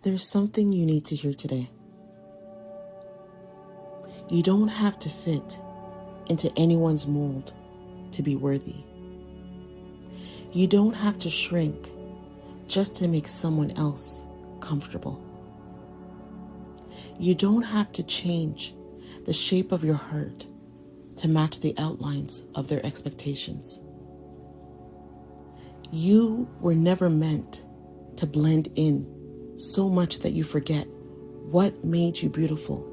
There's something you need to hear today. You don't have to fit into anyone's mold to be worthy. You don't have to shrink just to make someone else comfortable. You don't have to change the shape of your heart to match the outlines of their expectations. You were never meant to blend in so much that you forget what made you beautiful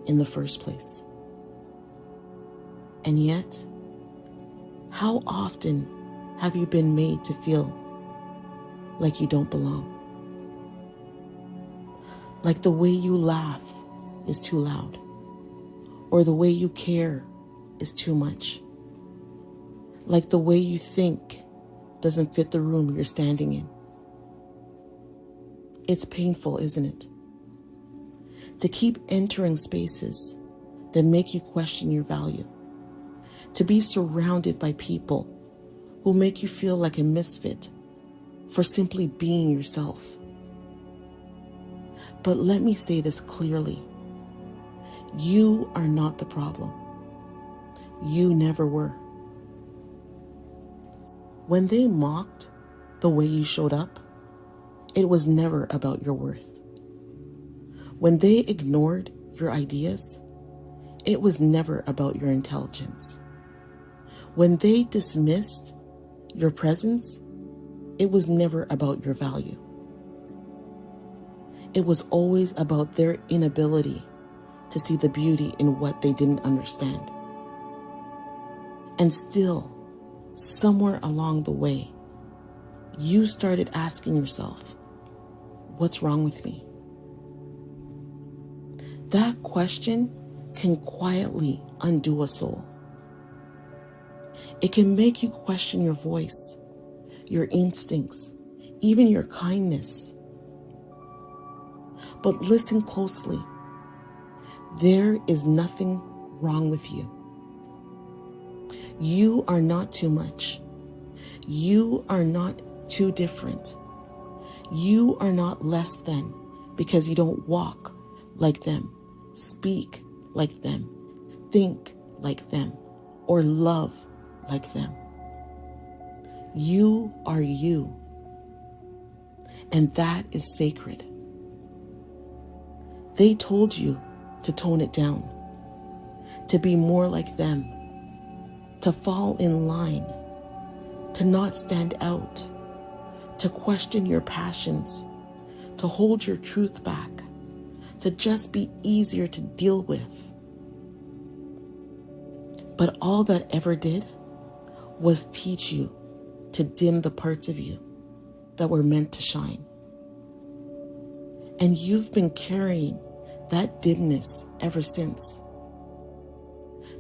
in the first place. And yet, how often have you been made to feel like you don't belong? Like the way you laugh is too loud, or the way you care is too much. Like the way you think doesn't fit the room you're standing in. It's painful, isn't it? To keep entering spaces that make you question your value. To be surrounded by people who make you feel like a misfit for simply being yourself. But let me say this clearly. You are not the problem. You never were. When they mocked the way you showed up, it was never about your worth. When they ignored your ideas, it was never about your intelligence. When they dismissed your presence, it was never about your value. It was always about their inability to see the beauty in what they didn't understand. And still, somewhere along the way, you started asking yourself, what's wrong with me? That question can quietly undo a soul. It can make you question your voice, your instincts, even your kindness. But listen closely. There is nothing wrong with you. You are not too much. You are not too different. You are not less than because you don't walk like them, speak like them, think like them, or love like them. You are you. And that is sacred. They told you to tone it down, to be more like them, to fall in line, to not stand out, to question your passions, to hold your truth back, to just be easier to deal with. But all that ever did was teach you to dim the parts of you that were meant to shine. And you've been carrying that dimness ever since,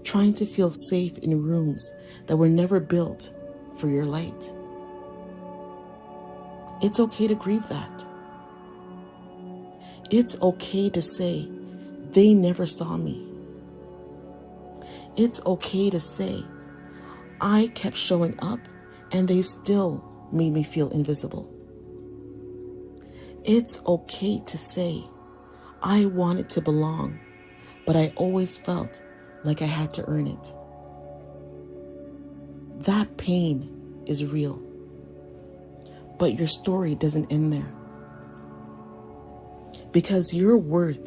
trying to feel safe in rooms that were never built for your light. It's okay to grieve that. It's okay to say, they never saw me. It's okay to say, I kept showing up and they still made me feel invisible. It's okay to say, I wanted to belong, but I always felt like I had to earn it. That pain is real, but your story doesn't end there. Because your worth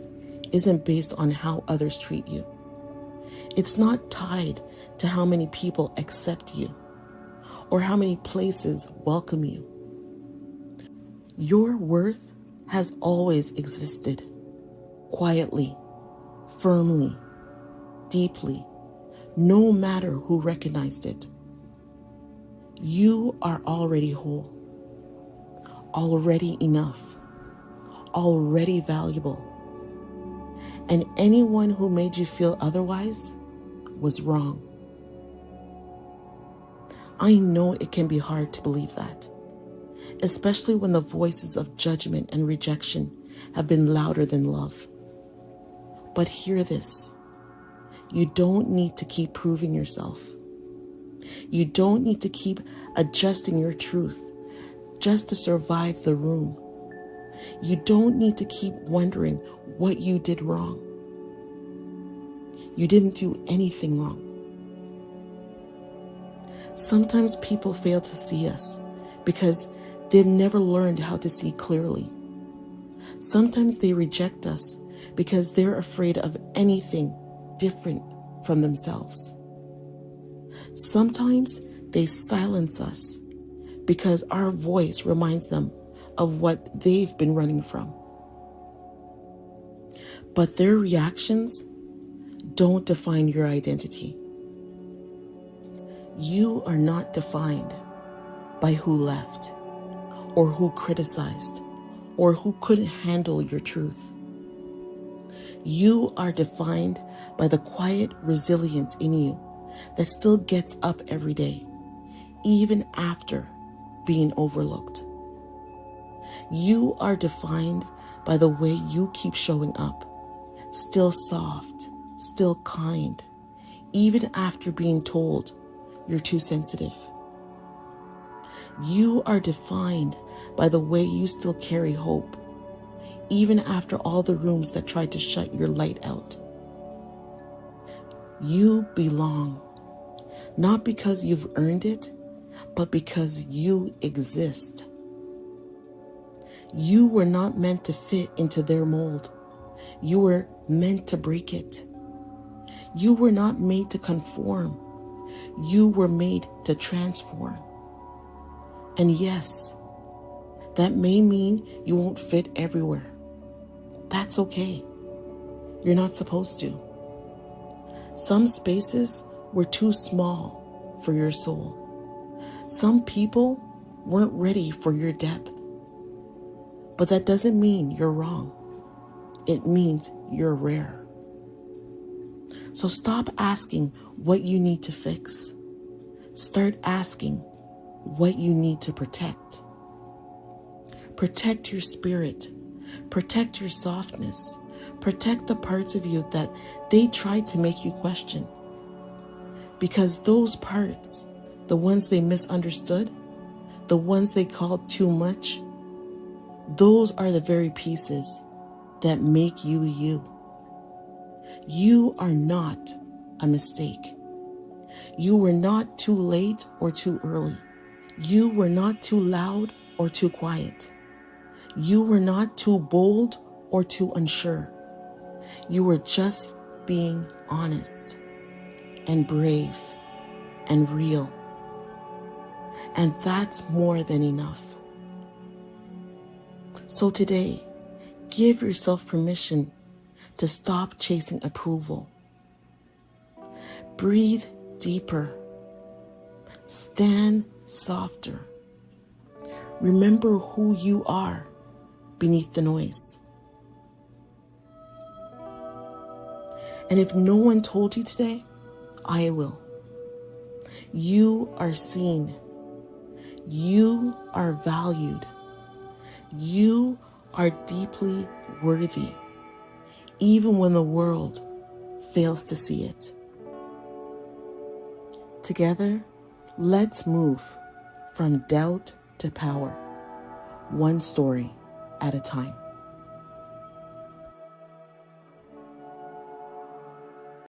isn't based on how others treat you. It's not tied to how many people accept you or how many places welcome you. Your worth has always existed, quietly, firmly, deeply, no matter who recognized it. You are already whole, already enough, already valuable. And anyone who made you feel otherwise was wrong. I know it can be hard to believe that, especially when the voices of judgment and rejection have been louder than love. But hear this. You don't need to keep proving yourself. You don't need to keep adjusting your truth just to survive the room. You don't need to keep wondering what you did wrong. You didn't do anything wrong. Sometimes people fail to see us because they've never learned how to see clearly. Sometimes they reject us because they're afraid of anything different from themselves. Sometimes they silence us because our voice reminds them of what they've been running from. But their reactions don't define your identity. You are not defined by who left, or who criticized, or who couldn't handle your truth. You are defined by the quiet resilience in you that still gets up every day, even after being overlooked. You are defined by the way you keep showing up, still soft, still kind, even after being told you're too sensitive. You are defined by the way you still carry hope, even after all the rooms that tried to shut your light out. You belong, not because you've earned it, but because you exist. You were not meant to fit into their mold. You were meant to break it. You were not made to conform. You were made to transform. And yes, that may mean you won't fit everywhere. That's okay. You're not supposed to. Some spaces were too small for your soul. Some people weren't ready for your depth. But that doesn't mean you're wrong. It means you're rare. So stop asking what you need to fix. Start asking what you need to protect. Protect your spirit. Protect your softness. Protect the parts of you that they tried to make you question. Because those parts, the ones they misunderstood, the ones they called too much, those are the very pieces that make you you. You are not a mistake. You were not too late or too early. You were not too loud or too quiet. You were not too bold or too unsure. You were just being honest and brave and real. And that's more than enough. So today, give yourself permission to stop chasing approval. Breathe deeper. Stand softer. Remember who you are beneath the noise. And if no one told you today, I will. You are seen. You are valued. You are deeply worthy, even when the world fails to see it. Together, let's move from doubt to power, one story at a time.